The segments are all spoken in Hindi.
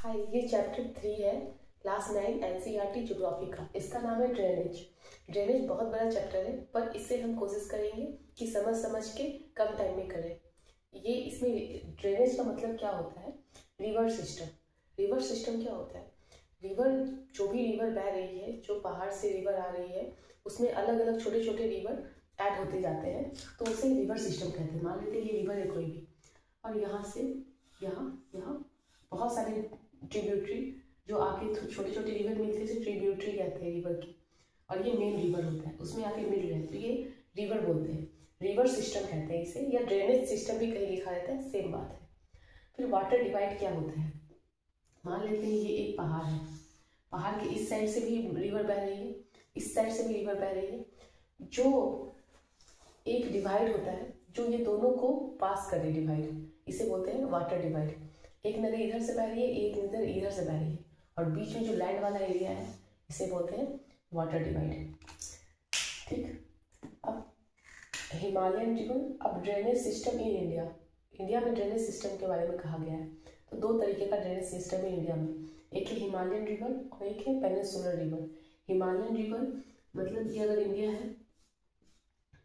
हाँ, ये चैप्टर 3 है क्लास 9 एनसीईआरटी ज्योग्राफी का। इसका नाम है ड्रेनेज। ड्रेनेज बहुत बड़ा चैप्टर है, पर इससे हम कोशिश करेंगे कि समझ समझ के कम टाइम में करें। ये इसमें ड्रेनेज का मतलब क्या होता है? River system. रिवर सिस्टम क्या होता है? रिवर, जो भी रिवर बह रही है, जो पहाड़ से रिवर आ रही है, उसमें अलग अलग छोटे छोटे रिवर ऐड होते जाते हैं, तो उसे रिवर सिस्टम कहते हैं। मान लेते हैं ये रिवर है कोई भी, और यहाँ से यहाँ यहाँ बहुत सारे ट्रिब्यूटरी जो आके छोटे छोटे रिवर मिलते हैं, ट्रिब्यूटरी कहते हैं रिवर की, और ये मेन रिवर होता है, उसमें आके मिल रहे हैं, तो ये रिवर बोलते हैं, रिवर सिस्टम कहते हैं इसे, या ड्रेनेज सिस्टम भी कहीं लिखा रहता है, सेम बात है। फिर वाटर डिवाइड क्या होता है? मान लेते हैं ये एक पहाड़ है, पहाड़ के इस साइड से भी रिवर बह रही है, इस साइड से भी रिवर बह रही है, जो एक डिवाइड होता है, जो ये दोनों को पास करे, डिवाइड, इसे बोलते हैं वाटर डिवाइड। एक नदी इधर से बह रही है, एक नदी इधर से बह रही है, और बीच में जो लैंड वाला एरिया है, इसे बोलते हैं वाटर डिवाइड। ठीक, अब हिमालयन रिवर। अब drainage system in India. India में ड्रेनेज सिस्टम के बारे में कहा गया है, तो दो तरीके का ड्रेनेज सिस्टम है इंडिया में, एक है हिमालयन रिवर और एक है पेनिनसुलर रिवर। हिमालयन रिवर मतलब ये अगर इंडिया है,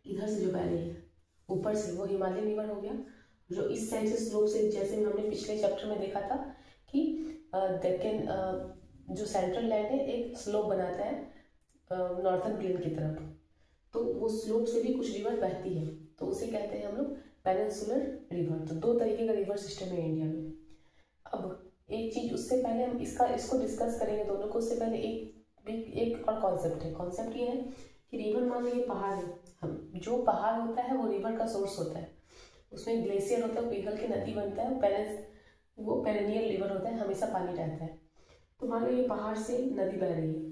इधर से जो बह रही है ऊपर से, वो हिमालयन रिवर हो गया। जो इस साइड से स्लोप से, जैसे हमने पिछले चैप्टर में देखा था कि डेक्कन, जो सेंट्रल लैंड है, एक स्लोप बनाता है नॉर्थन प्लेन की तरफ, तो वो स्लोप से भी कुछ रिवर बहती है, तो उसे कहते हैं हम लोग पेनिनसुलर रिवर। तो दो तरीके का रिवर सिस्टम है इंडिया में। अब एक चीज, उससे पहले हम इसको डिस्कस करेंगे दोनों को, उससे पहले एक और कॉन्सेप्ट है। कॉन्सेप्ट ये है कि रिवर, मान लो ये पहाड़ है, हम जो पहाड़ होता है वो रिवर का सोर्स होता है, उसमें ग्लेशियर होता है, पिघल के नदी बनता है, वो पेरेनियल रिवर होता है, हमेशा पानी रहता है। तो मान लो ये पहाड़ से नदी बह रही है,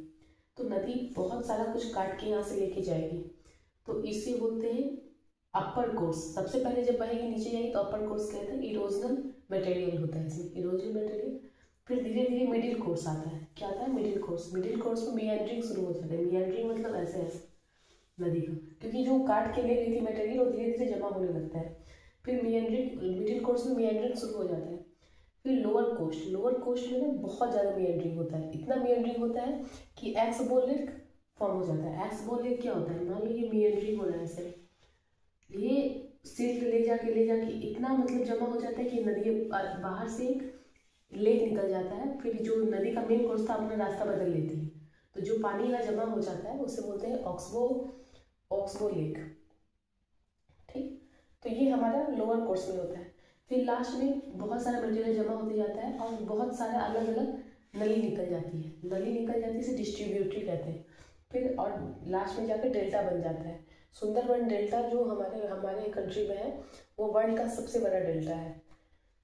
तो नदी बहुत सारा कुछ काट के यहाँ से लेके जाएगी, तो इसे बोलते हैं अपर कोर्स। सबसे पहले जब बहेगी नीचे जाएगी तो अपर कोर्स कहते हैं, इरोजनल मटेरियल होता है इसमें, इरोजनल मटेरियल। फिर धीरे धीरे मिडिल कोर्स आता है। क्या आता है? Middle course. मिडिल कोर्स में मियांड्रिंग शुरू हो जाता है। मियांड्रिंग मतलब ऐसे ऐसे नदी का, क्योंकि जो काट के ले रही थी मटेरियल वो धीरे धीरे जमा होने लगता है। फिर मियांड्रिंग, मिडिल कोर्स में मियांड्रिंग शुरू हो जाता है। फिर लोअर कोस्ट। लोअर कोस्ट में ना बहुत ज़्यादा मियांड्रिंग होता है, इतना मियांड्रिंग होता है कि एक्स बोल लेक फॉर्म हो जाता है। एक्स बोल लेक क्या होता है? मान लो ये मियांड्रिंग हो रहा है ऐसे, ये सिल्क ले जाके इतना मतलब जमा हो जाता है कि नदी बाहर से एक लेक निकल जाता है, फिर जो नदी का मेन कोर्स था अपना रास्ता बदल लेती है, तो जो पानी का जमा हो जाता है उसे बोलते हैं ऑक्सबो लेक। ठीक, तो ये हमारा लोअर कोर्स में होता है। फिर लास्ट में बहुत सारा मटेरियल जमा होते जाता है और बहुत सारा अलग अलग नली निकल जाती है, इसे डिस्ट्रीब्यूटरी कहते हैं। फिर और लास्ट में जाकर डेल्टा बन जाता है। सुंदरबन डेल्टा जो हमारे कंट्री में है, वो वर्ल्ड का सबसे बड़ा डेल्टा है,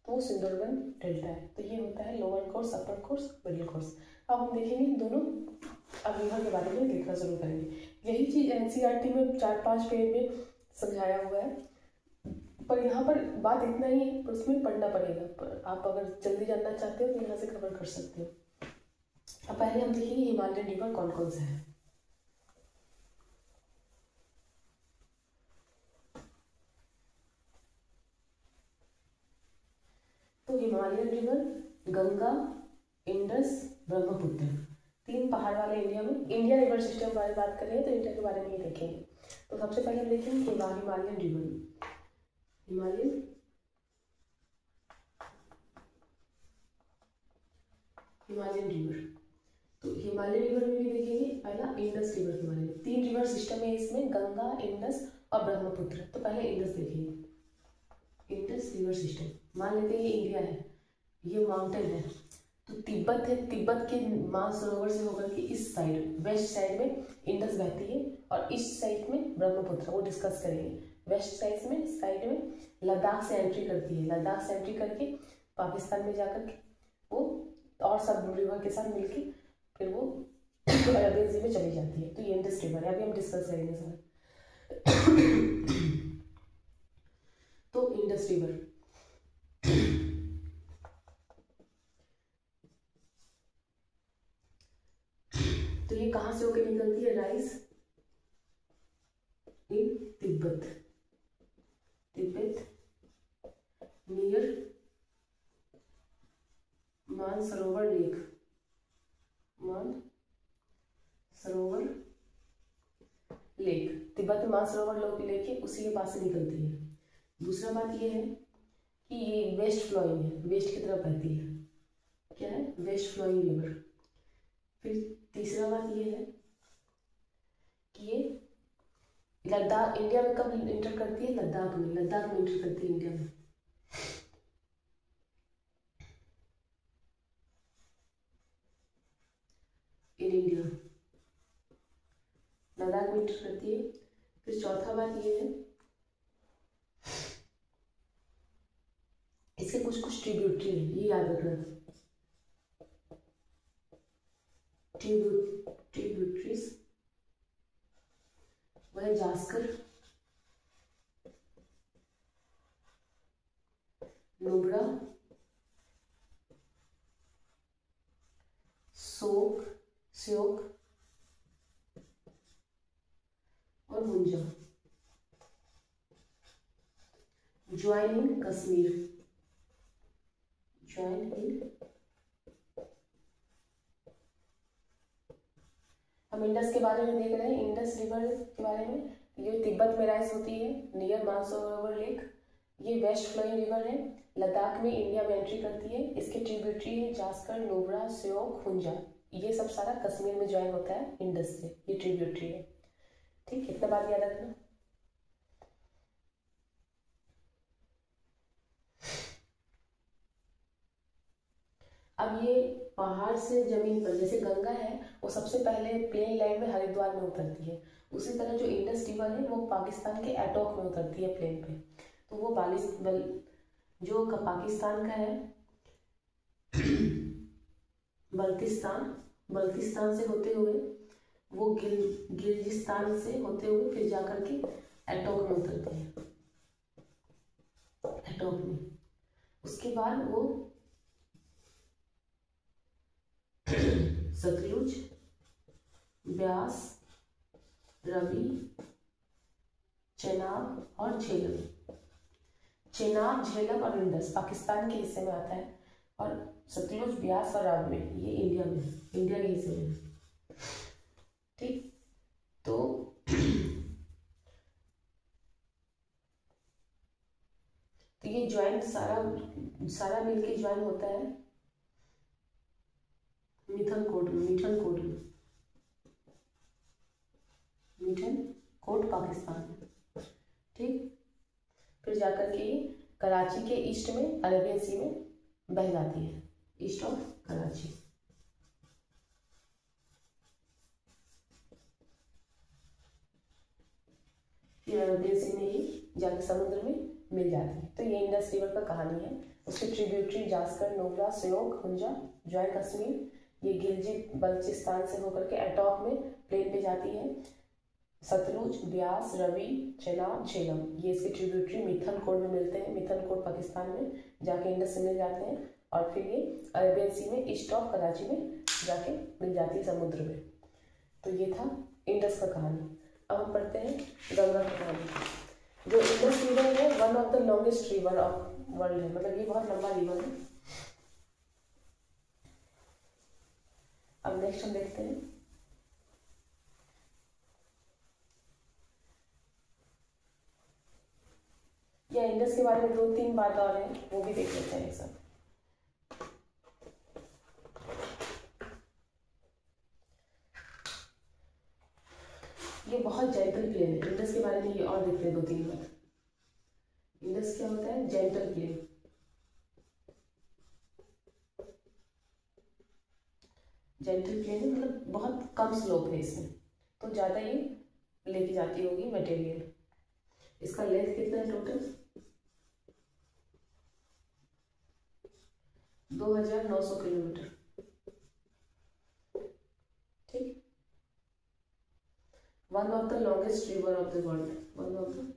तो वो सुंदरबन डेल्टा है। तो ये होता है लोअर कोर्स, अपर कोर्स, मिडिल कोर्स। अब हम देखेंगे दोनों, अब रिवर के बारे में देखना शुरू करेंगे। यही चीज़ एनसीईआरटी में 4-5 पेज में समझाया हुआ है, पर यहाँ पर बात इतना ही है, पर उसमें पढ़ना पड़ेगा। पर आप अगर जल्दी जानना चाहते हो तो यहाँ से कवर कर सकते हो। अब पहले हम देखेंगे हिमालयन रिवर कौन कौन सा है। तो Himalayan river Ganga, Indus, Brahmaputra, 3 पहाड़ वाले इंडिया में। इंडिया रिवर सिस्टम के बारे में बात करें तो इंडिया के बारे में ही देखेंगे। तो सबसे पहले हम देखेंगे हिमालयन रिवर। हिमालयन रिवर, तो हिमालयन रिवर में भी देखेंगे पहला इंडस रिवर के बारे में। 3 रिवर सिस्टम है इसमें, गंगा, इंडस और ब्रह्मपुत्र। तो पहले इंडस देखेंगे, इंडस रिवर सिस्टम। मान लेते हैं ये इंडिया है, ये माउंटेन है, तो तिब्बत है, तिब्बत के मानसरोवर से होकर के इस साइड, वेस्ट साइड में इंडस बहती है, और इस साइड में ब्रह्मपुत्र, वो डिस्कस करेंगे। वेस्ट साइड में लद्दाख से एंट्री करती है, लद्दाख से एंट्री करके पाकिस्तान में जाकर के वो और सब रिवर के साथ मिलके फिर वो अरबियन सी में चली जाती है। तो ये इंडस रिवर है, अभी हम डिस्कस करेंगे सर। तो इंडस रिवर, तो ये कहाँ से होकर निकलती है? Rise in Tibet near Mansarovar lake, Mansarovar lake, Tibet में मानसरोवर लेक है, उसी के पास से निकलती है। दूसरा बात ये है कि ये वेस्ट फ्लोइंग है, वेस्ट की तरफ बहती है, क्या है, वेस्ट फ्लोइंग रिवर। फिर तीसरा बात ये है कि ये लद्दाख, इंडिया में कब इंटर करती है, लद्दाख में, लद्दाख में इंटर करती है इंडिया में। इन इंडिया लद्दाख में इंटर करती है। फिर चौथा बात ये है, इसके कुछ कुछ ट्रिब्यूटरी है, ये याद रखना, ट्रिब्यूटरीज, वह जास्कर, नुब्रा, श्योक और Hunza. Join in Kashmir, join in, हम इंडस के बारे में देख रहे हैं, इंडस रिवर के बारे में। ये तिब्बत में राइज होती है नियर मानसरोवर लेक, ये वेस्ट फ्लोइंग रिवर है, लद्दाख में इंडिया में एंट्री करती है। इसके ट्रिब्यूटरी है जास्कर, नुब्रा, श्योक, हुंजा, ये सब सारा कश्मीर में ज्वाइन होता है इंडस से, ये ट्रिब्यूटरी है। ठीक, इतना बात याद रखना। अब ये पहाड़ से जमीन पर, जैसे गंगा है वो सबसे पहले प्लेन लैंड में हरिद्वार में उतरती है, उसी तरह जो इंडस रिवर है वो पाकिस्तान के एटोक में उतरती है प्लेन पे। तो वो जो पाकिस्तान का है बल्तिस्तान से होते हुए वो गिलजिस्तान से होते हुए फिर जाकर के एटोक में उतरते हैं, एटोक में। उसके बाद वो सतलुज, ब्यास, रवि, चेनाब और झेलम, चेनाब, झेलम और इंडस पाकिस्तान के हिस्से में आता है, और सतलुज, ब्यास और रावी ये इंडिया में, इंडिया के हिस्से में। ठीक, तो ये ज्वाइंट सारा मिलके ज्वाइन होता है मिथन कोट पाकिस्तान में। ठीक, फिर जाकर के कराची के ईस्ट में अरेबियन सी में बह जाती है, ईस्ट ऑफ कराची। फिर अरेबियन सी में ही जाकर समुद्र में मिल जाती है। तो ये इंडस रिवर का कहानी है। उसके ट्रिब्यूटरी जास्कर, नुब्रा, श्योक, हुंजा, ज्वाइन कश्मीर, ये गिलजित बल्चिस्तान से होकर के एटॉक में प्लेन पे जाती है। सतलुज, ब्यास, रवि, चेनाब, झेलम ये इसके ट्रिब्यूटरी मिथनकोट में मिलते हैं, मिथनकोट पाकिस्तान में जाके इंडस से मिल जाते हैं, और फिर ये अरेबियन सी में ईस्ट ऑफ कराची में जाके मिल जाती है समुद्र में। तो ये था इंडस का कहानी। अब हम पढ़ते हैं गंगा की कहानी। जो इंडस रिवर है one of the longest river of world है, मतलब ये बहुत लंबा रिवर है। अब नेक्स्ट हम देखते हैं या इंडस के बारे में 2-3 बात और है, वो भी देख लेते हैं एक साथ। ये बहुत जेंटल प्लेन है। इंडस के बारे में ये और देखते हैं 2-3 बात। इंडस क्या होता है, जेंटल प्लेन। जेंटल प्लेन है मतलब बहुत कम स्लोप है इसमें, तो ज़्यादा ये लेके जाती होगी मटेरियल। इसका लेंथ कितना है टोटल, 2900 किलोमीटर। ठीक, one of the longest river of the world, one of the,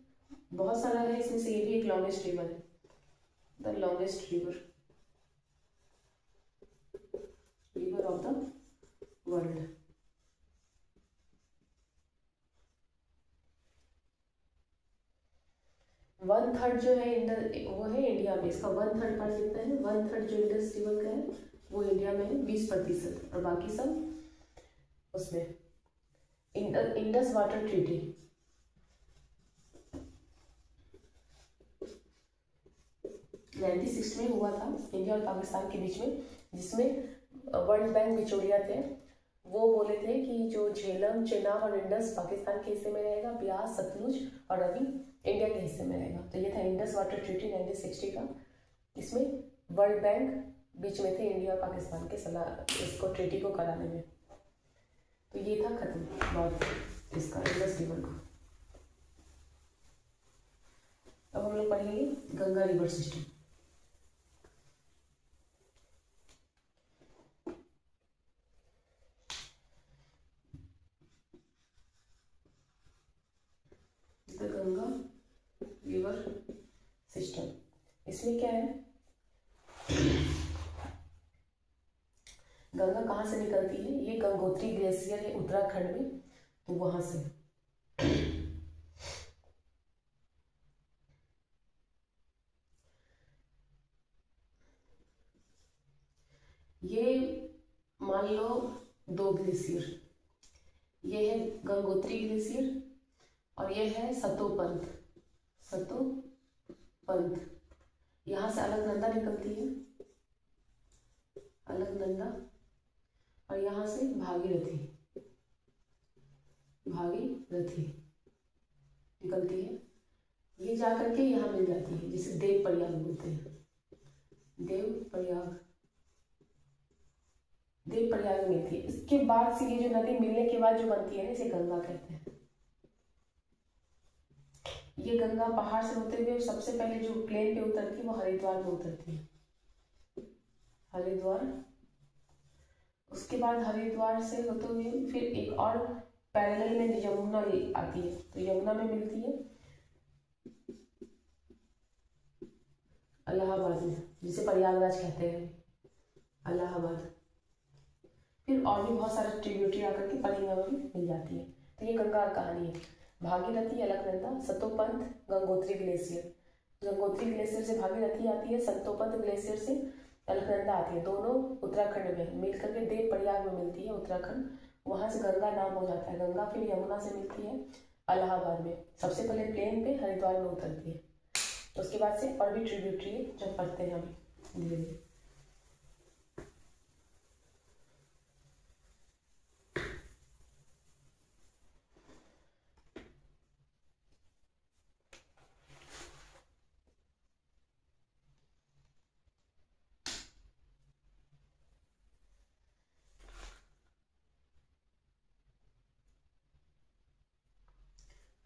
बहुत सारा है इसमें से ये भी एक लॉन्गेस्ट रिवर है, the longest river of the world. One third जो है वो है इंडिया में, इसका 1/3 पार्ट कितना है, 1/3 जो इंडस रिवर का है वो वो इंडिया में है 20%, और बाकी सब उसमें। इंडस वाटर ट्रीटी 1960 में हुआ था इंडिया और पाकिस्तान के बीच में, जिसमें वर्ल्ड बैंक बिचौलिया थे, वो बोले थे कि जो झेलम, चेनाब और इंडस पाकिस्तान के हिस्से में रहेगा, ब्यास, सतलुज और रवि इंडिया के हिस्से में रहेगा। तो ये था इंडस वाटर ट्रीटी 1960 का। इसमें वर्ल्ड बैंक बीच में थे इंडिया और पाकिस्तान के सलाह इसको ट्रीटी को कराने में। तो ये था खत्म बात इसका इंडस रिवर का। अब हम लोग पढ़ेंगे Ganga river system. Ganga river system, इसमें क्या है, गंगा कहाँ से निकलती है, ये गंगोत्री ग्लेशियर है उत्तराखंड में, तो वहां से ये मान लो 2 ग्लेशियर, ये है गंगोत्री ग्लेशियर और ये है सतोपंथ। यहाँ से अलकनंदा निकलती है, अलकनंदा, और यहाँ से भागीरथी निकलती है। ये जाकर के यहाँ मिल जाती है, जिसे देव प्रयाग बोलते हैं। देव प्रयाग में थी। इसके बाद से ये जो नदी मिलने के बाद जो बनती है ना, इसे गंगा कहते हैं। ये गंगा पहाड़ से होते हुए सबसे पहले जो प्लेन पे उतरती है वो हरिद्वार में उतरती है, हरिद्वार। उसके बाद हरिद्वार से होते हुए फिर एक और पैरेलल में यमुना आती है, तो यमुना में मिलती है इलाहाबाद में, जिसे प्रयागराज कहते हैं, इलाहाबाद। फिर और भी बहुत सारे ट्रिब्यूटरी आकर के पलिंगा में मिल जाती है। तो ये गंगा कहानी है। भागीरथी, अलकनंदा, सतोपंथ, गंगोत्री ग्लेशियर। गंगोत्री ग्लेशियर से भागीरथी आती है, सतोपंथ ग्लेशियर से अलकनंदा आती है। दोनों उत्तराखंड में मिलकर के देव प्रयाग में मिलती है, उत्तराखंड। वहां से गंगा नाम हो जाता है गंगा। फिर यमुना से मिलती है इलाहाबाद में, सबसे पहले प्लेन पे हरिद्वार में उतरती है। उसके बाद से और भी ट्रिब्यूटरी है जो पढ़ते हैं हम धीरे धीरे।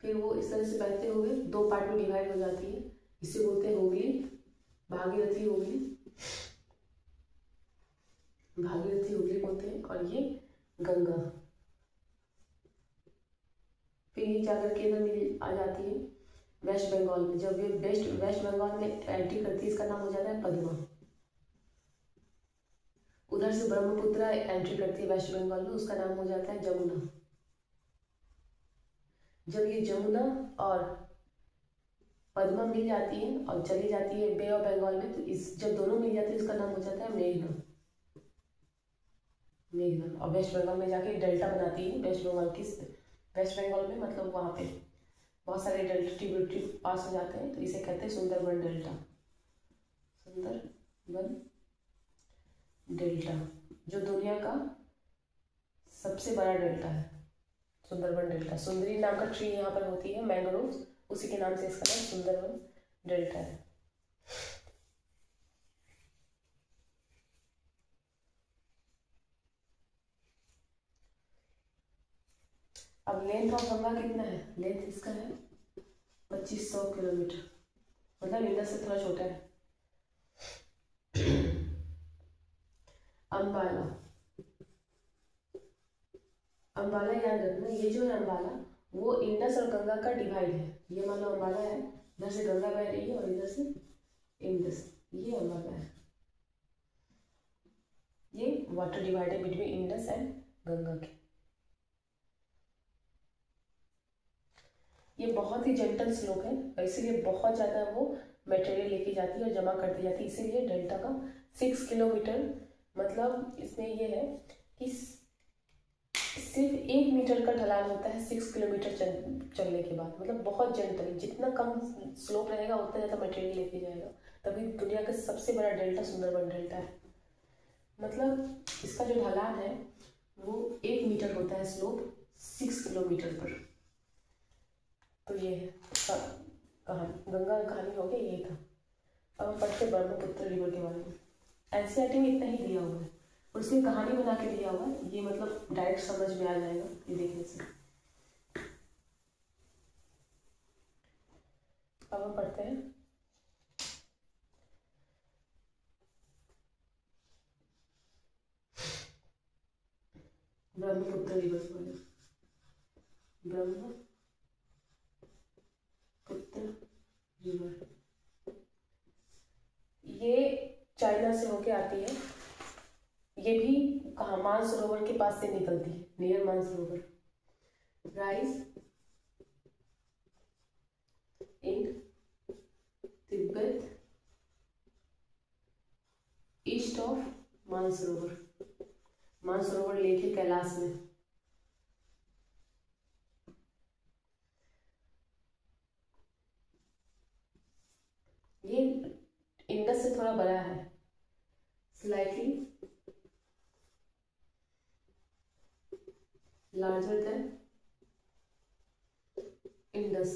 फिर वो इस तरह से बहते हुए 2 पार्ट में डिवाइड हो जाती है। इसे बोलते हैं हुगली, भागीरथी हुगली बोलते हैं, और ये गंगा। फिर ये जाकर के इधर मिल आ जाती है वेस्ट बंगाल में। जब ये वेस्ट बंगाल में एंट्री करती है, इसका नाम हो जाता है पद्मा। उधर से ब्रह्मपुत्र एंट्री करती है वेस्ट बंगाल में, उसका नाम हो जाता है जमुना। जब ये जमुना और पद्मा मिल जाती है और चली जाती है बे ऑफ बंगाल में, तो इस जब दोनों मिल जाती है इसका नाम हो जाता है मेघना। और वेस्ट बंगाल में जाके डेल्टा बनाती है। वेस्ट बंगाल में मतलब वहाँ पे बहुत सारे डेल्टा ट्रिब्यूटरी पास हो जाते हैं, तो इसे कहते हैं सुंदरबन डेल्टा, जो दुनिया का सबसे बड़ा डेल्टा है, सुंदरबन डेल्टा। सुंदरी नाम का ट्री यहाँ पर होती है, मैंग्रोव, उसी के नाम से इसका नाम सुंदरबन डेल्टा है। अब लेंथ ऑफ गंगा कितना है, लेंथ इसका है 2500 किलोमीटर, मतलब इंडस से थोड़ा छोटा है। अंबाला याद रखना, ये जो है अंबाला, वो इंडस और गंगा का डिवाइड है। ये मान लो अंबाला है, इधर से गंगा बह रही है और इधर से इंडस, ये अंबाला है। ये वाटर डिवाइड है बिटवीन इंडस एंड गंगा के। ये बहुत ही जेंटल स्लोप है और इसीलिए बहुत ज़्यादा वो मटेरियल लेके जाती है और जमा करती जाती है। इसीलिए डेल्टा का 6 किलोमीटर मतलब इसमें ये है कि सिर्फ 1 मीटर का ढलान होता है 6 किलोमीटर चलने के बाद। मतलब बहुत जेंटल, जितना कम स्लोप रहेगा उतना ज़्यादा मटेरियल लेके जाएगा। तभी दुनिया का सबसे बड़ा डेल्टा सुंदरबन डेल्टा है। मतलब इसका जो ढलान है वो 1 मीटर होता है स्लोप 6 किलोमीटर पर। तो ये है कहानी, गंगा का कहानी हो गया, ये था। अब हम पढ़ते ब्रह्मपुत्र रिवर के बारे में। एनसीईआरटी में इतना ही दिया हुआ है और उसमें कहानी बना के दिया हुआ है, ये मतलब डायरेक्ट समझ में आ जाएगा ये देखने से। अब हम पढ़ते हैं ब्रह्मपुत्र रिवर के बारे में। ब्रह्मपुत्र रिवर ये चाइना से होके आती है। ये भी कहाँ, मानसरोवर के पास से निकलती है, near Mansarovar. Rise in Tibet east of Mansarovar. Mansarovar lake है कैलाश में। ये इंडस से थोड़ा बड़ा है, स्लाइटली लार्जर देन इंडस।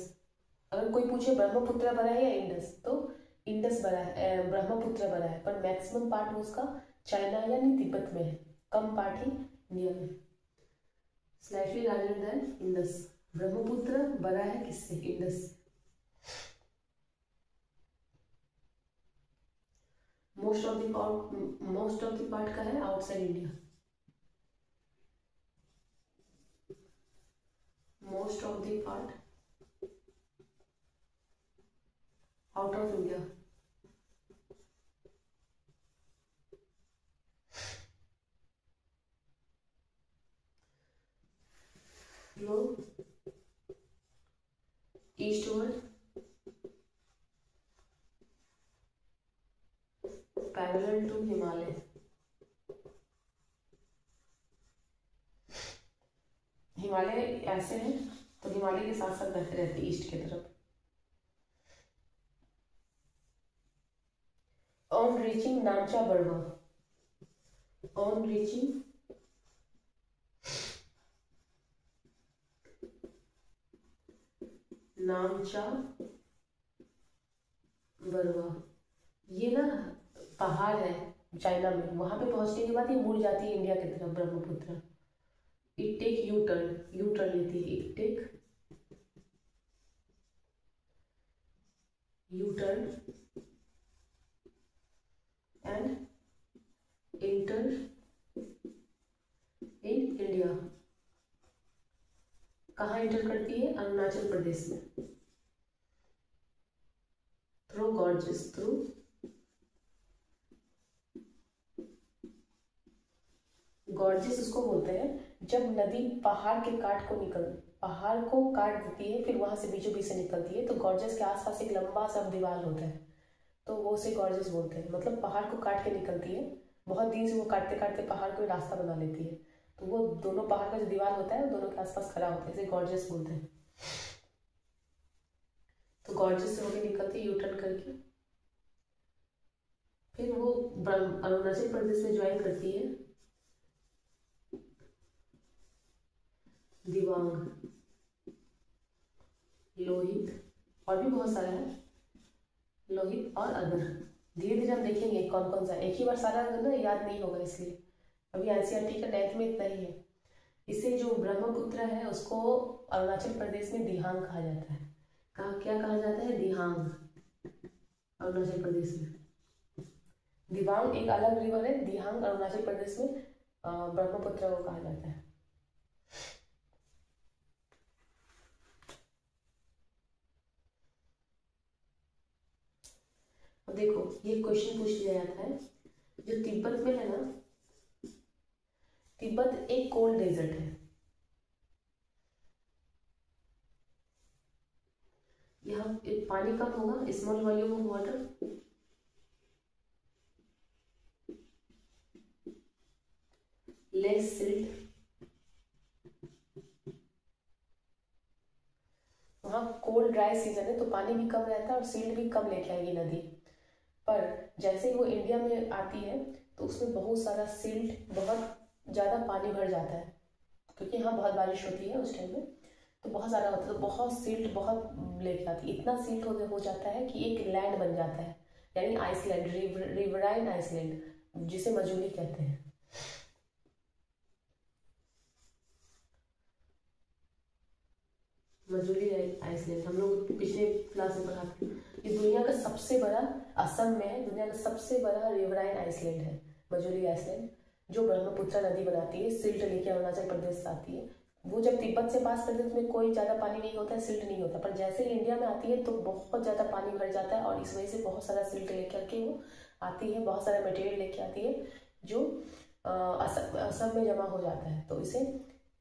अगर कोई पूछे ब्रह्मपुत्र बड़ा है या इंडस, तो इंडस बड़ा है, ब्रह्मपुत्र बड़ा है, पर मैक्सिमम पार्ट उसका चाइना यानी तिब्बत में है, कम पार्ट ही इंडिया में। Slightly larger than Indus. Brahmaputra बड़ा है किससे? Indus. Most of the part का है outside India. Most of the part out of India. Flow eastward parallel to Himalaya. Himalaya ऐसे है तो हिमालय के साथ साथ बहते रहते ईस्ट की तरफ। On reaching Namcha Barwa. On reaching Namcha Barwa, ये ना पहाड़ है चाइना में। वहां पे पहुंचने के बाद ये मुड़ जाती है इंडिया की तरफ Brahmaputra. It take U turn लेती है। It take U turn and enter in India. कहाँ इंटर करती है? अरुणाचल प्रदेश में। थ्रू गॉर्जेस, थ्रू गॉर्जेस उसको बोलते हैं जब नदी पहाड़ को काट देती है, फिर वहां से बीचों बीच से निकलती है, तो गॉर्जेस के आसपास एक लंबा सा दीवार होता है, तो वो उसे गॉर्जेस बोलते हैं। मतलब पहाड़ को काट के निकलती है, बहुत दिन से वो काटते काटते पहाड़ को रास्ता बना लेती है, तो वो दोनों पहाड़ का जो दीवार होता है वो दोनों के आसपास खड़ा होता है, इसे गॉर्जेस बोलते हैं। तो गॉर्जेस से होकर निकलती है यू टर्न करके, फिर वो अरुणाचल प्रदेश में ज्वाइन करती है दिबांग, लोहित, और भी बहुत सारा है, लोहित और अदर। धीरे धीरे हम देखेंगे कौन कौन सा। एक ही बार सारा ना याद नहीं होगा, इसलिए अभी एनसीईआरटी का 9th में इतना ही है। इसे जो ब्रह्मपुत्र है उसको अरुणाचल प्रदेश में दिहांग कहा जाता है। क्या कहा जाता है? दिहांग, अरुणाचल प्रदेश में। दिबांग एक अलग रिवर है, दिहांग अरुणाचल प्रदेश में ब्रह्मपुत्र को कहा जाता है। अब देखो ये क्वेश्चन पूछ लिया जाता है, जो तिब्बत में है ना, तिब्बत एक कोल्ड डेजर्ट है। यहाँ पानी कम होगा, small volume of water, less silt, वहाँ कोल्ड ड्राई सीजन है तो पानी भी कम रहता है और सिल्ट भी कम लेके आएगी नदी। पर जैसे ही वो इंडिया में आती है तो उसमें बहुत सारा सिल्ट, बहुत ज़्यादा पानी भर जाता है, क्योंकि यहाँ बहुत बारिश होती है उस टाइम में, तो बहुत ज़्यादा होता है, तो बहुत सिल्ट बहुत लेके आती है। इतना सिल्ट हो जाता है कि एक लैंड बन जाता है, यानी आइसलैंड, रिवराइन आइसलैंड, जिसे मजूली कहते हैं। मजूली आइसलैंड हम लोग पिछले क्लास में पढ़ा था। ये दुनिया का सबसे बड़ा, असम में है, दुनिया का सबसे बड़ा रिवराइन आइसलैंड है मजूली आइसलैंड, जो ब्रह्मपुत्र नदी बनाती है, सिल्ट लेके अरुणाचल प्रदेश से आती है। वो जब तिब्बत से पास करते हैं उसमें कोई ज़्यादा पानी नहीं होता है, सिल्ट नहीं होता, पर जैसे ही इंडिया में आती है तो बहुत ज़्यादा पानी भर जाता है और इस वजह से बहुत सारा सिल्ट लेके आके वो आती है, बहुत सारा मटेरियल लेके आती है जो असम में जमा हो जाता है, तो इसे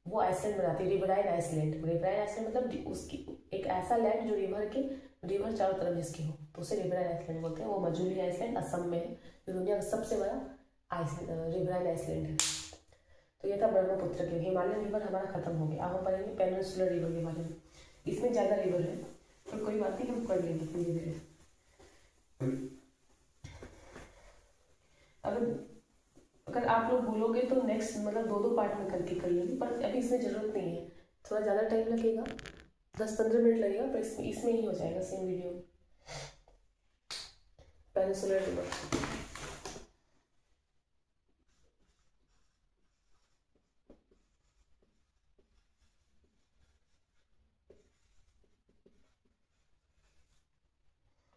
वो आइसलैंड बनाती है, रिवराइन आइसलैंड। रिवराइन आइसलैंड मतलब उसकी एक ऐसा लैंड जो रिवर चारों तरफ जिसके हो, तो उसे रिवराइन आइसलैंड बोलते हैं। वो मजूली आइसलैंड असम में है, जो दुनिया का सबसे बड़ा रिवराइन आइसलैंड है। तो ये था ब्रह्मपुत्र के। हिमालयन रिवर हमारा खत्म हो गया, अब हम पढ़ेंगे पेनिनसुलर रिवर के बारे में। इसमें ज़्यादा रिवर है पर कोई बात नहीं, हम पढ़ लेंगे धीरे धीरे। अगर आप लोग बोलोगे तो नेक्स्ट मतलब 2-2 पार्ट में करके कर लेंगे, पर अभी इसमें ज़रूरत नहीं है, थोड़ा ज़्यादा टाइम लगेगा, 10-15 मिनट लगेगा, पर इसमें ही हो जाएगा सेम वीडियो में। पेनिनसुलर रिवर,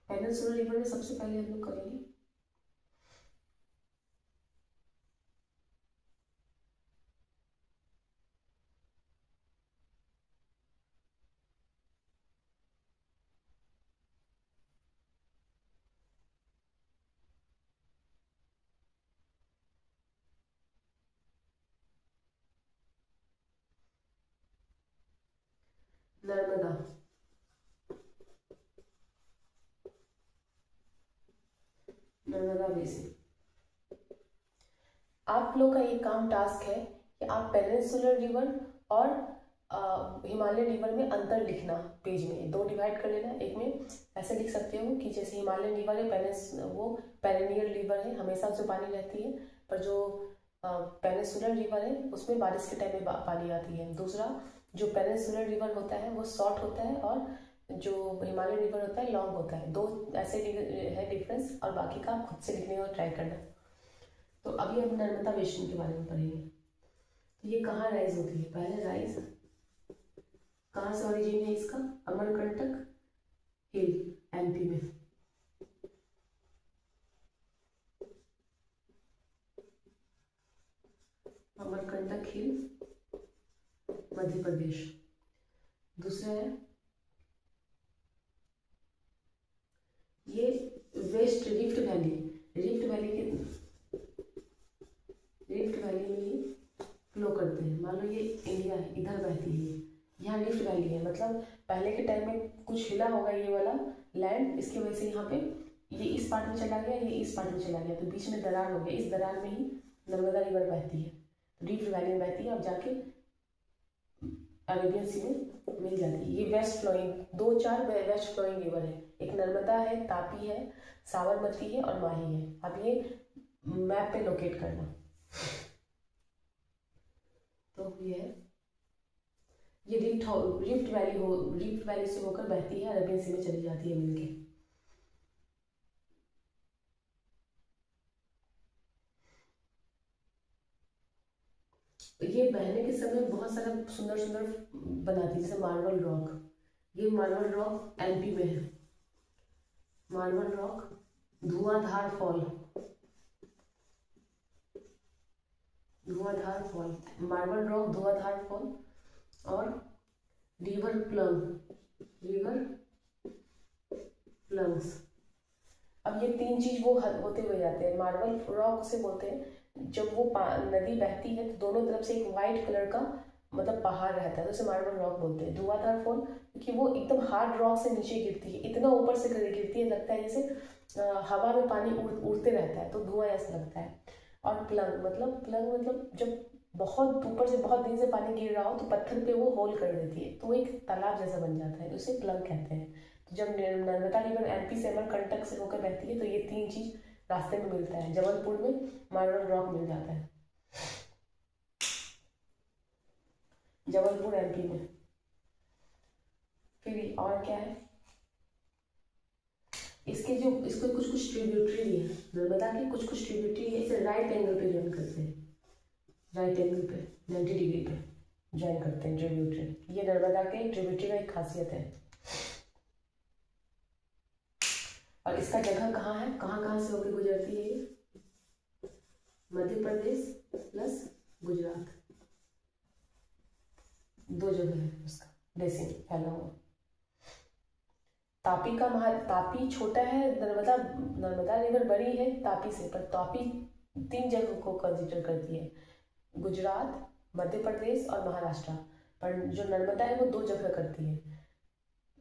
पेनिनसुलर रिवर में सबसे पहले हम लोग करेंगे नर्मदा। नर्मदा बेसिन। आप लोग का एक काम टास्क है कि आप पेनिनसुलर रिवर और हिमालयन रिवर में अंतर लिखना, पेज में 2 डिवाइड कर लेना। एक में ऐसे लिख सकते हो कि जैसे हिमालयन रिवर है, वो पेरेनियल रिवर है, हमेशा उसमें पानी रहती है, पर जो पेनिनसुलर रिवर है उसमें बारिश के टाइम में पानी आती है। दूसरा, जो पेनिनसुलर रिवर होता है वो शॉर्ट होता है और जो हिमालयन रिवर होता है लॉन्ग होता है। 2 ऐसे है डिफरेंस, और बाकी का खुद से लिखने का ट्राई करना। तो अभी हम नर्मदा बेसिन के बारे में पढ़ेंगे। तो ये कहाँ राइज होती है? पहले राइज कहाँ से ओरिजिन है इसका? अमरकंटक हिल, एमपी में। अमरकंटक हिल, मध्य प्रदेश। दूसरा है ये west rift valley, rift valley में ही फ्लो करते हैं। मान लो ये इंडिया है, इधर बहती है, यहाँ रिफ्ट वैली है, मतलब पहले के टाइम में कुछ हिला होगा ये वाला लैंड, इसकी वजह से यहाँ पे ये इस पार्ट में चला गया, ये इस पार्ट में चला गया, तो बीच में दरार हो गया, इस दरार में ही नर्मदा रिवर बहती है, रिफ्ट वैली में बहती है, अब जाके अरेबियन सी में मिल जाती है। ये west flowing 2-4 west flowing river है, एक नर्मदा है, तापी है, साबरमती है और माही है। अब ये मैप पे लोकेट करना। तो ये रिफ्ट वैली से होकर बहती है, अरेबियन सी में चली जाती है मिलके। ये बहने के समय बहुत सारा सुंदर सुंदर बनाती है, जैसे मार्बल रॉक। ये मार्बल रॉक एमपी में है। मार्बल रॉक, धुआंधार फॉल, मार्बल रॉक, धुआंधार फॉल और रिवर प्लम्स। अब ये 3 चीज वो होते हुए जाते हैं। मार्बल रॉक उसे बोलते हैं जब वो नदी बहती है तो दोनों तरफ से एक वाइट कलर का मतलब पहाड़ रहता है, तो उसे मार्बल रॉक बोलते हैं। धुआंधार फॉल क्योंकि वो एकदम हार्ड रॉक से नीचे गिरती है, इतना ऊपर से गिरती है, लगता है जैसे हवा में पानी उड़ते रहता है, तो धुआं ऐसा लगता है। और प्लंग मतलब जब बहुत ऊपर से बहुत दिन से पानी गिर रहा हो तो पत्थर पे वो होल कर देती है, तो वो एक तालाब जैसा बन जाता है, उसे प्लग कहते हैं। तो जब नर्मदा रिवर एमपी से अमरकंटक से होकर बहती है तो ये तीन चीज रास्ते में मिलता है। जबलपुर में मार्बल रॉक मिल जाता है, जबलपुर एमपी में। फिर और क्या है, इसके जो इसको कुछ कुछ ट्रिब्यूटरी भी है, नर्मदा की कुछ कुछ ट्रिब्यूटरी है, इसे राइट एंगल पे ज्वाइन करते हैं, राइट एंगल पे 90 डिग्री पे ज्वाइन करते हैं ट्रिब्यूटरी। ये नर्मदा के ट्रिब्यूटरी का एक खासियत है। और इसका जगह कहाँ है, कहाँ कहाँ से होकर गुजरती है ये, मध्य प्रदेश प्लस गुजरात, दो जगह है उसका बेसिन फैला हुआ। तापी का तापी छोटा है, नर्मदा रिवर बड़ी है तापी से, पर तापी तीन जगह को कंसिडर करती है, गुजरात, मध्य प्रदेश और महाराष्ट्र। पर जो नर्मदा है वो दो जगह करती है,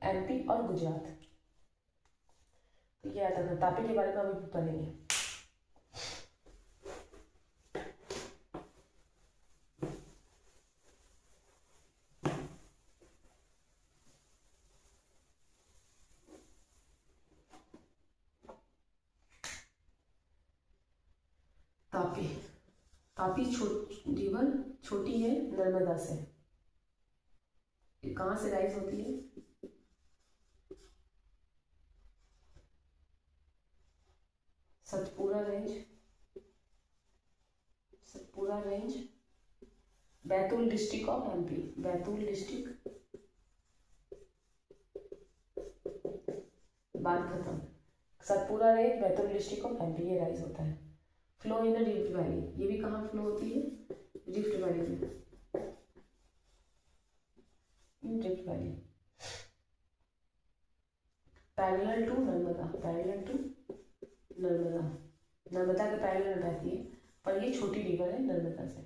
एमपी और गुजरात। तो ये याद रखना, तापी के बारे में अभी पढ़ेंगे। तापी, तापी रिवर छोटी है नर्मदा से। ये कहाँ से राइज होती है, Satpura range, Satpura range, Betul district of MP, Betul district, बात खत्म। Satpura range Betul district of MP, ये राइज होता है। Flow in the rift valley, ये भी कहाँ फ्लो होती है, रिफ्ट वैली में, in rift valley. Parallel to Narmada, parallel to Narmada, Narmada के पैरेलल में बहती है, पर ये छोटी रिवर है नर्मदा से।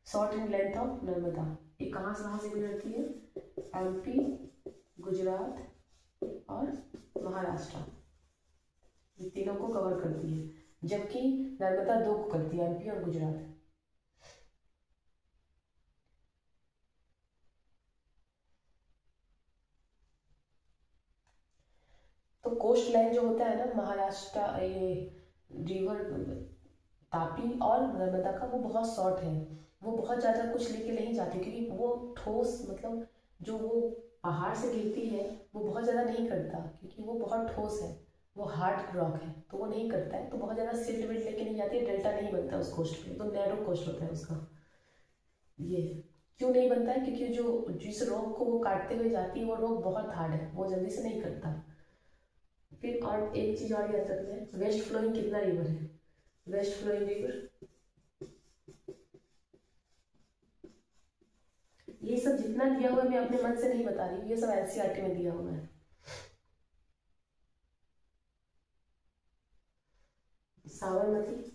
Short in length of Narmada, ये कहाँ से गुजरती है, एमपी, गुजरात और महाराष्ट्र, ये तीनों को कवर करती है, जबकि नर्मदा दो को करती है, एमपी और गुजरात। तो कोस्ट लाइन जो होता है ना महाराष्ट्र, ये रिवर तापी और नर्मदा का, वो बहुत शॉर्ट है, वो बहुत ज़्यादा कुछ लेके नहीं जाती, क्योंकि वो ठोस, मतलब जो वो पहाड़ से गिरती है वो बहुत ज़्यादा नहीं करता, क्योंकि वो बहुत ठोस है, वो हार्ड रॉक है, तो वो नहीं करता है, तो बहुत ज़्यादा सिल्ट विल्ट लेके नहीं जाती है, डेल्टा नहीं बनता उस कोस्ट पे, तो नैरो कोस्ट होता है उसका। ये क्यों नहीं बनता है, क्योंकि जो जिस रॉक को वो काटते हुए जाती है वो रॉक बहुत हार्ड है, वो जल्दी से नहीं करता। फिर और एक चीज़ और याद रखना है, वेस्ट फ्लोइंग कितना रिवर है, वेस्ट फ्लोइंग रिवर, ये सब जितना दिया हुआ है मैं अपने मन से नहीं बता रही हूँ, ये सब एनसीईआरटी में दिया हुआ है। साबरमती,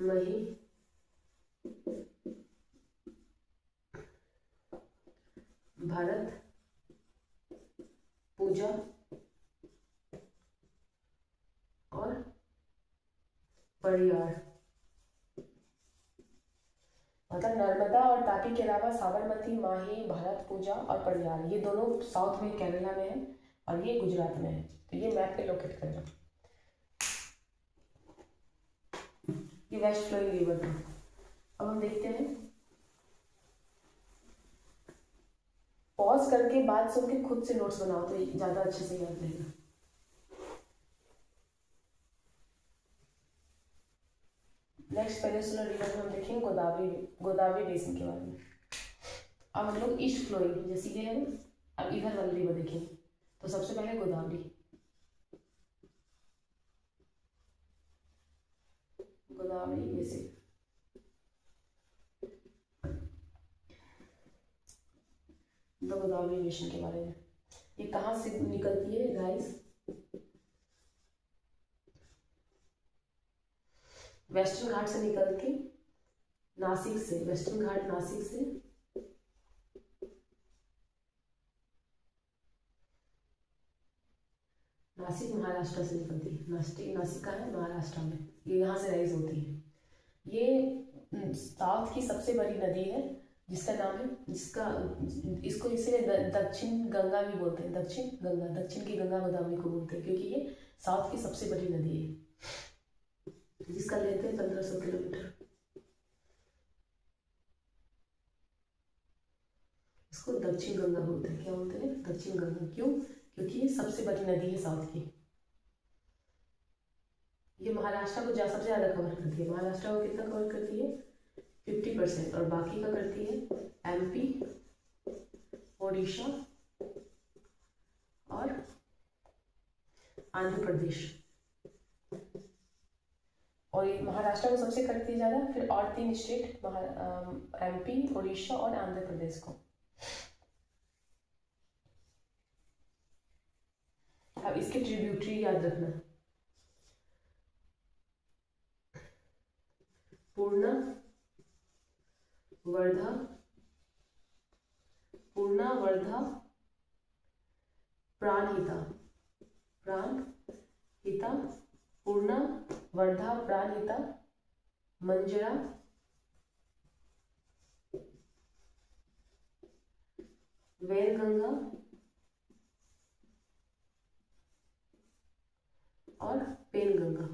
मही, भारत, पूजा और परियार। मतलब नर्मदा और तापी के अलावा साबरमती, माही, भारत, पूजा और परियार, ये दोनों साउथ में केरला में है और ये गुजरात में है, तो ये मैप पे लोकेट करना। ये वेस्ट फ्लोइंग रिवर था। अब हम देखते हैं, पॉज करके बात सुन के खुद से नोट्स बनाओ तो ज्यादा अच्छे से याद रहेगा। नेक्स्ट पेनिसुलर रिवर में हम देखेंगे गोदावरी बेसिन के बारे में। अब हम लोग ईस्ट फ्लोइंग, जैसे ये है ना, अब इधर वाली रिवर देखेंगे, तो सबसे पहले गोदावरी, गोदावरी बेसिन। तो गोदावरी बेसिन के बारे में, ये कहाँ से निकलती है गाइस, वेस्टर्न घाट से निकल के नासिक से, वेस्टर्न घाट नासिक से नासिक महाराष्ट्र से निकलती है। नासिक का है महाराष्ट्र में, ये यहाँ से राइज होती है। ये साउथ की सबसे बड़ी नदी है जिसका नाम है, इसको इसीलिए दक्षिण गंगा भी बोलते हैं। दक्षिण गंगा, दक्षिण की गंगा गोदावरी को बोलते हैं, क्योंकि ये साउथ की सबसे बड़ी नदी है जिसका लेंथ है 1500 किलोमीटर। इसको दक्षिण गंगा बोलते हैं। क्या बोलते हैं? दक्षिण गंगा। क्यों? क्योंकि ये सबसे बड़ी नदी है साउथ की। ये महाराष्ट्र को सबसे ज्यादा कवर करती है। महाराष्ट्र को कितना कवर करती है? 50%। और बाकी का करती है एमपी, ओडिशा और आंध्र प्रदेश। और ये महाराष्ट्र को सबसे करती है ज्यादा, फिर और 3 स्टेट एमपी, ओडिशा और आंध्र प्रदेश को। अब इसके ट्रिब्यूटरी याद रखना, पूर्णा, वर्धा, प्राणहिता, पूर्णा, वर्धा, प्राणहिता, मंजरा, वैनगंगा और पेनगंगा।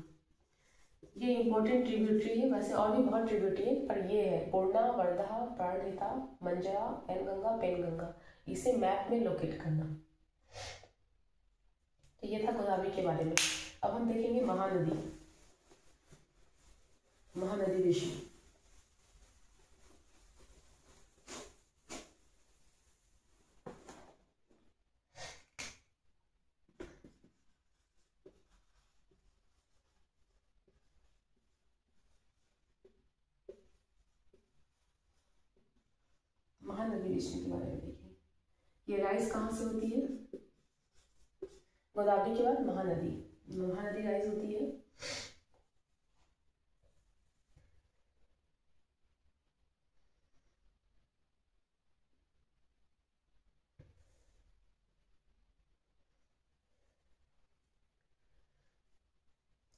ये इंपॉर्टेंट ट्रिब्यूटरी है। वैसे और भी बहुत ट्रिब्यूटरी है, पर ये है पूर्णा, वर्धा, प्राणहिता, मंजरा, वैनगंगा, पेनगंगा। इसे मैप में लोकेट करना। तो ये था गोदावरी के बारे में। अब हम देखेंगे महानदी, महानदी विषय। महानदी विषय के बारे में देखिए। ये राइज कहाँ से होती है? गोदावरी के बाद महानदी राइज होती है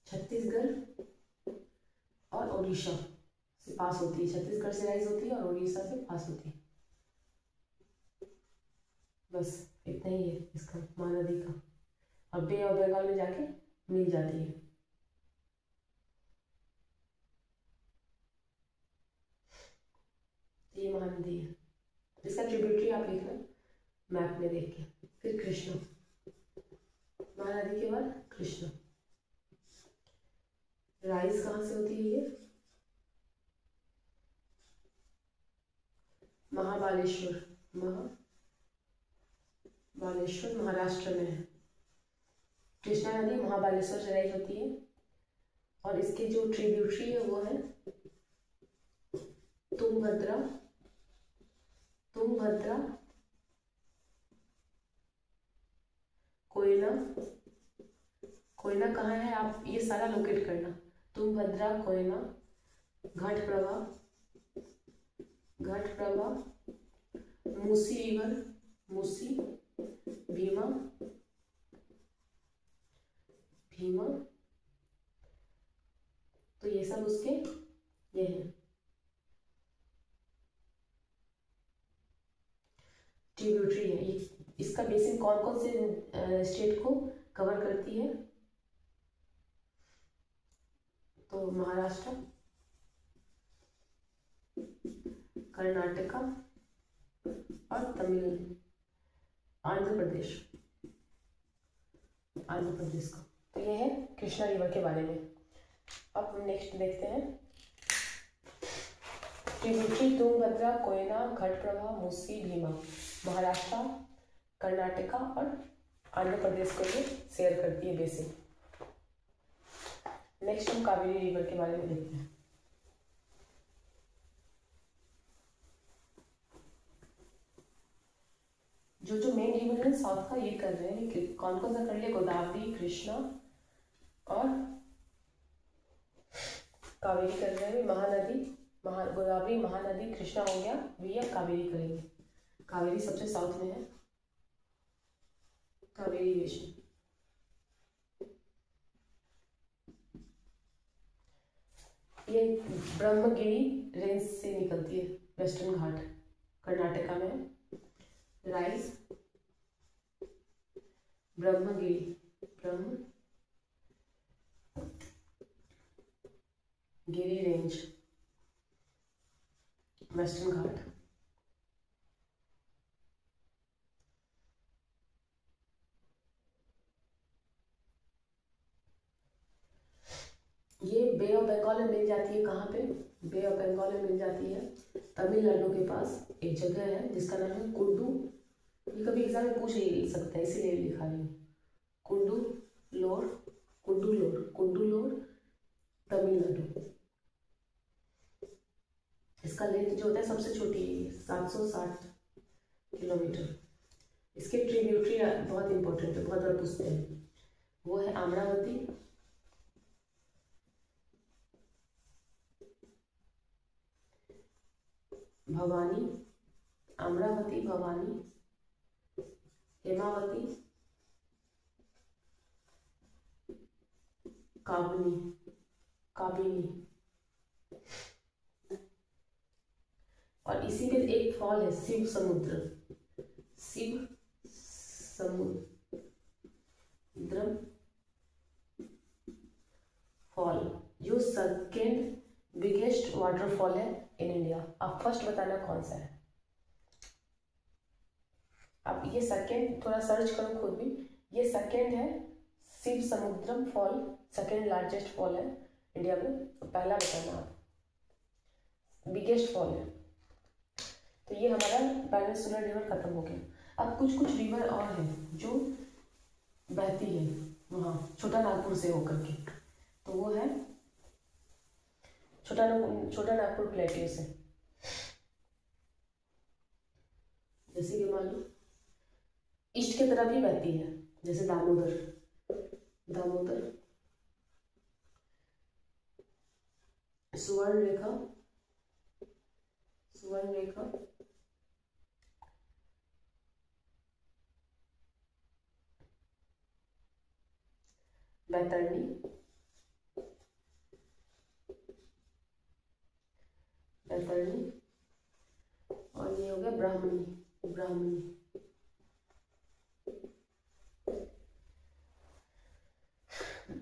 छत्तीसगढ़ और उड़ीसा से पास होती है। छत्तीसगढ़ से राइज होती है और उड़ीसा से पास होती है। बस इतना ही है इसका, महानदी का। और बे ऑफ बंगाल में जाके मिल जाती है। ये महानदी है। इसका ट्रिब्यूटरी आप लिखना मैप में देख के। फिर कृष्णा, महानदी के बाद कृष्णा। राइज कहाँ से होती है? ये महाबालेश्वर महाराष्ट्र में है। कृष्णा नदी महाबालेश्वर से राइज होती है और इसके जो ट्रिब्यूटरी है वो है तुंगभद्रा, कोयना कहाँ है? आप ये सारा लोकेट करना। तुंगभद्रा, कोयना, घटप्रभा, मूसी रिवर, भीमा, तो ये सब उसके ये हैं ट्रिब्यूटरी है। इसका बेसिन कौन कौन से स्टेट को कवर करती है? तो महाराष्ट्र, कर्नाटका और आंध्र प्रदेश का। तो ये है कृष्णा रिवर के बारे में। अब हम नेक्स्ट देखते हैं ट्रिब्यूटरी तुंगभद्रा, कोयना, घटप्रभा, मूसी, भीमा, महाराष्ट्र, कर्नाटका और आंध्र प्रदेश को ये शेयर करती है बेसिन। नेक्स्ट हम कावेरी रिवर के बारे में देखते हैं। जो मेन रिवर है साउथ का ये कर रहे हैं। कौन कौन सा कर लिया? गोदावरी, कृष्णा और कावेरी कर रहे हैं। महानदी, गोदावरी, महानदी, कृष्णा हो गया। भी अब कावेरी करेंगे। कावेरी सबसे साउथ में है। कावेरी बेसिन ये ब्रह्मगिरी रेंज से निकलती है, वेस्टर्न घाट कर्नाटका में है। राइज ब्रह्मगिरी रेंज, वेस्टर्न घाट। ये बे ऑफ बंगाल में मिल जाती है। कहाँ पे? बे ऑफ बंगाल में मिल जाती है तमिलनाडु के पास एक जगह है जिसका नाम है कुड्डू। ये कभी एग्जाम में पूछ ही सकता है, इसीलिए लिखा रही हूँ। कुड्डूलोर तमिलनाडु। इसका लेंथ जो होता है सबसे छोटी है 760 किलोमीटर। इसके ट्रिब्यूटरी बहुत इंपॉर्टेंट है, बहुत बार पूछते हैं। वो है अमरावती, भवानी, हेमावती, काबिनी। और इसी में एक फॉल है शिव समुद्र फॉल, जो सेकेंड बिगेस्ट वाटरफॉल है इन इंडिया। आप फर्स्ट बताना कौन सा है। आप ये सेकेंड थोड़ा सर्च करो खुद भी। ये सेकेंड है शिव समुद्रम फॉल, सेकेंड लार्जेस्ट फॉल है इंडिया में। तो पहला बताना आप, बिगेस्ट फॉल है। तो ये हमारा पेनिनसुलर रिवर खत्म हो गया। अब कुछ रिवर और हैं जो बहती है वहाँ छोटा नागपुर से होकर के। तो वो है छोटा नागपुर प्लेट्यू से। जैसे कि मान लो ईस्ट की तरफ ही बहती है, जैसे दामोदर, सुवर्ण रेखा, बैतरणी, और ये हो गया ब्राह्मणी।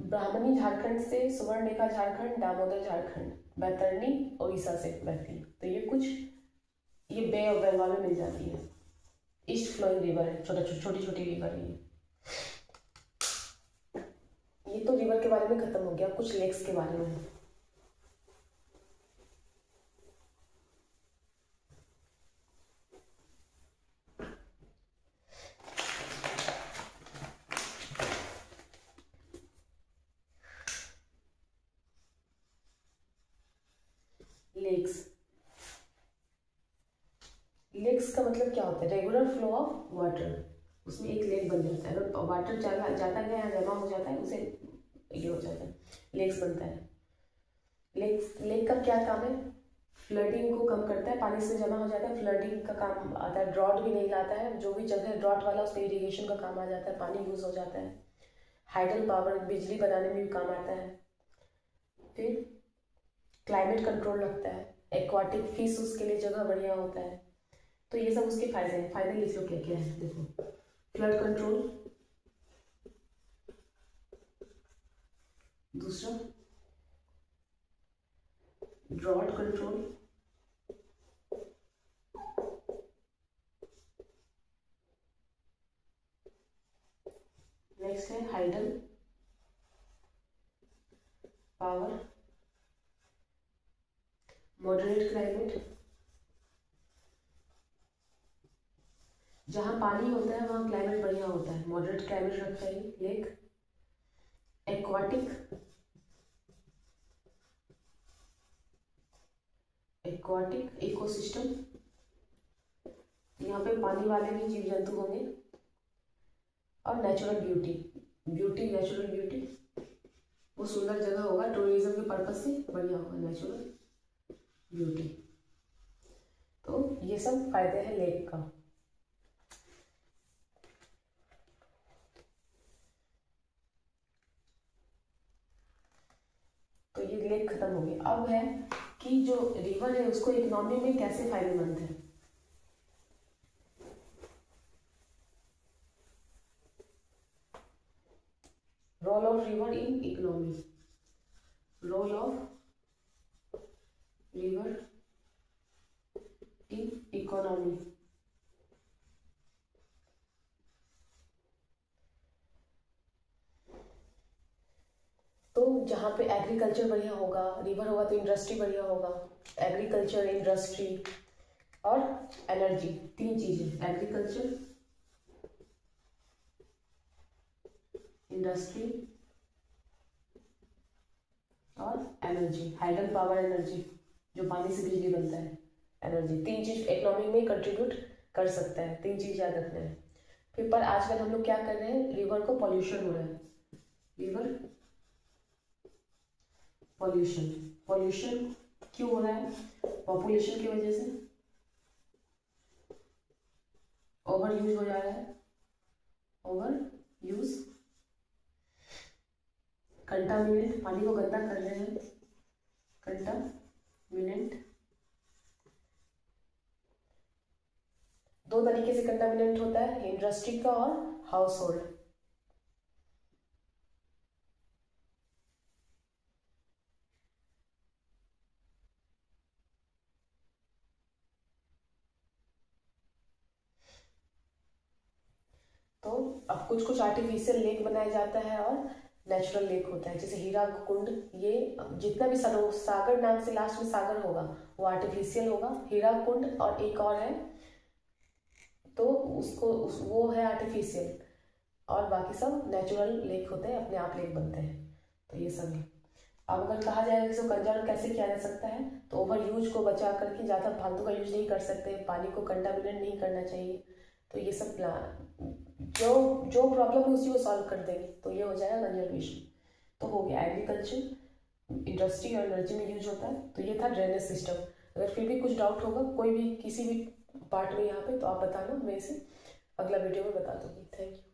ब्राह्मणी झारखंड से, सुवर्णरेखा झारखंड, दामोदर झारखंड, बैतरणी उड़ीसा से बहती है। तो ये बे ऑफ बंगाल में मिल जाती है। ईस्ट फ्लोइंग रिवर है, छोटी रिवर है ये। तो रिवर के बारे में खत्म हो गया, कुछ लेक्स के बारे में है। लेक्स का मतलब क्या होता है? रेगुलर फ्लो ऑफ वाटर, उसमें एक लेक बन जाता है। अगर वाटर जाता गया जमा हो जाता है, उसे ये हो जाता है, लेक्स बनता है। लेक का क्या काम है? फ्लडिंग को कम करता है, पानी से जमा हो जाता है, फ्लडिंग का काम आता है, ड्रॉट भी नहीं लाता है। जो भी जगह ड्रॉट वाला उस पर इरीगेशन का काम आ जाता है, पानी यूज हो जाता है। हाइडल पावर, बिजली बनाने में भी काम आता है। फिर क्लाइमेट कंट्रोल रखता है, एक्वाटिक फिश उसके लिए जगह बढ़िया होता है। तो ये सब उसके फायदे हैं। फायदे लिख लो क्या क्या है, देखो। फ्लड कंट्रोल, दूसरा ड्रॉट कंट्रोल, नेक्स्ट है हाइडल पावर, मॉडरेट क्लाइमेट, जहां पानी होता है वहां क्लाइमेट बढ़िया होता है, मॉडरेट क्लाइमेट रखता है लेक। एक्वाटिक इकोसिस्टम, यहाँ पे पानी वाले भी जीव जंतु होंगे। और नेचुरल नेचुरल ब्यूटी, वो सुंदर जगह होगा, टूरिज्म के पर्पज से बढ़िया होगा, नेचुरल ब्यूटी। तो ये सब फायदे हैं लेक का। तो ये लेक खत्म हो गया। अब है कि जो रिवर है उसको इकोनॉमी में कैसे फायदेमंद है। Role of river in economy, role of river in economy. तो जहाँ पे एग्रीकल्चर बढ़िया होगा, रिवर होगा तो इंडस्ट्री बढ़िया होगा। एग्रीकल्चर, इंडस्ट्री और एनर्जी, तीन चीजें, एग्रीकल्चर, इंडस्ट्री और एनर्जी, हाइडल पावर एनर्जी, जो पानी से बिजली बनता है, एनर्जी, तीन चीज इकोनॉमी में कंट्रीब्यूट कर सकता है। तीन चीज याद रखना है। फिर पर आजकल हम लोग क्या कर रहे हैं, रिवर को पॉल्यूशन हो रहा है, रिवर पॉल्यूशन। पॉल्यूशन क्यों हो रहा है? पॉपुलेशन की वजह से ओवर यूज हो जा रहा है, ओवर यूज, कंटामिनेंट, पानी को गंदा कर रहे हैं, कंटामिनेंट। दो तरीके से कंटामिनेंट होता है, इंडस्ट्री का और हाउस होल्ड। तो अब कुछ कुछ आर्टिफिशियल लेक बनाया जाता है और नेचुरल लेक होता है, जैसे हीरा कुंड, ये जितना भी सागर नाम से लास्ट में सागर होगा वो आर्टिफिशियल होगा। हीरा कुंड और एक और है तो वो है आर्टिफिशियल, और बाकी सब नेचुरल लेक होते हैं, अपने आप लेक बनते हैं। तो ये सब है। अब अगर कहा जाए इसको कंजर्व कैसे किया जा सकता है, तो ओवर यूज को बचा करके ज़्यादा फालतू का यूज नहीं कर सकते, पानी को कंटामिनेट नहीं करना चाहिए। तो ये सब जो जो प्रॉब्लम है उसी को सॉल्व कर देंगे, तो ये हो जाएगा कंजर्वेशन। तो हो गया, एग्रीकल्चर, इंडस्ट्री और एनर्जी में यूज होता है। तो ये था ड्रेनेज सिस्टम। अगर फिर भी कुछ डाउट होगा कोई भी किसी भी पार्ट में यहाँ पे, तो आप बताना, मैं इसे अगला वीडियो में बता दूंगी। Thank you.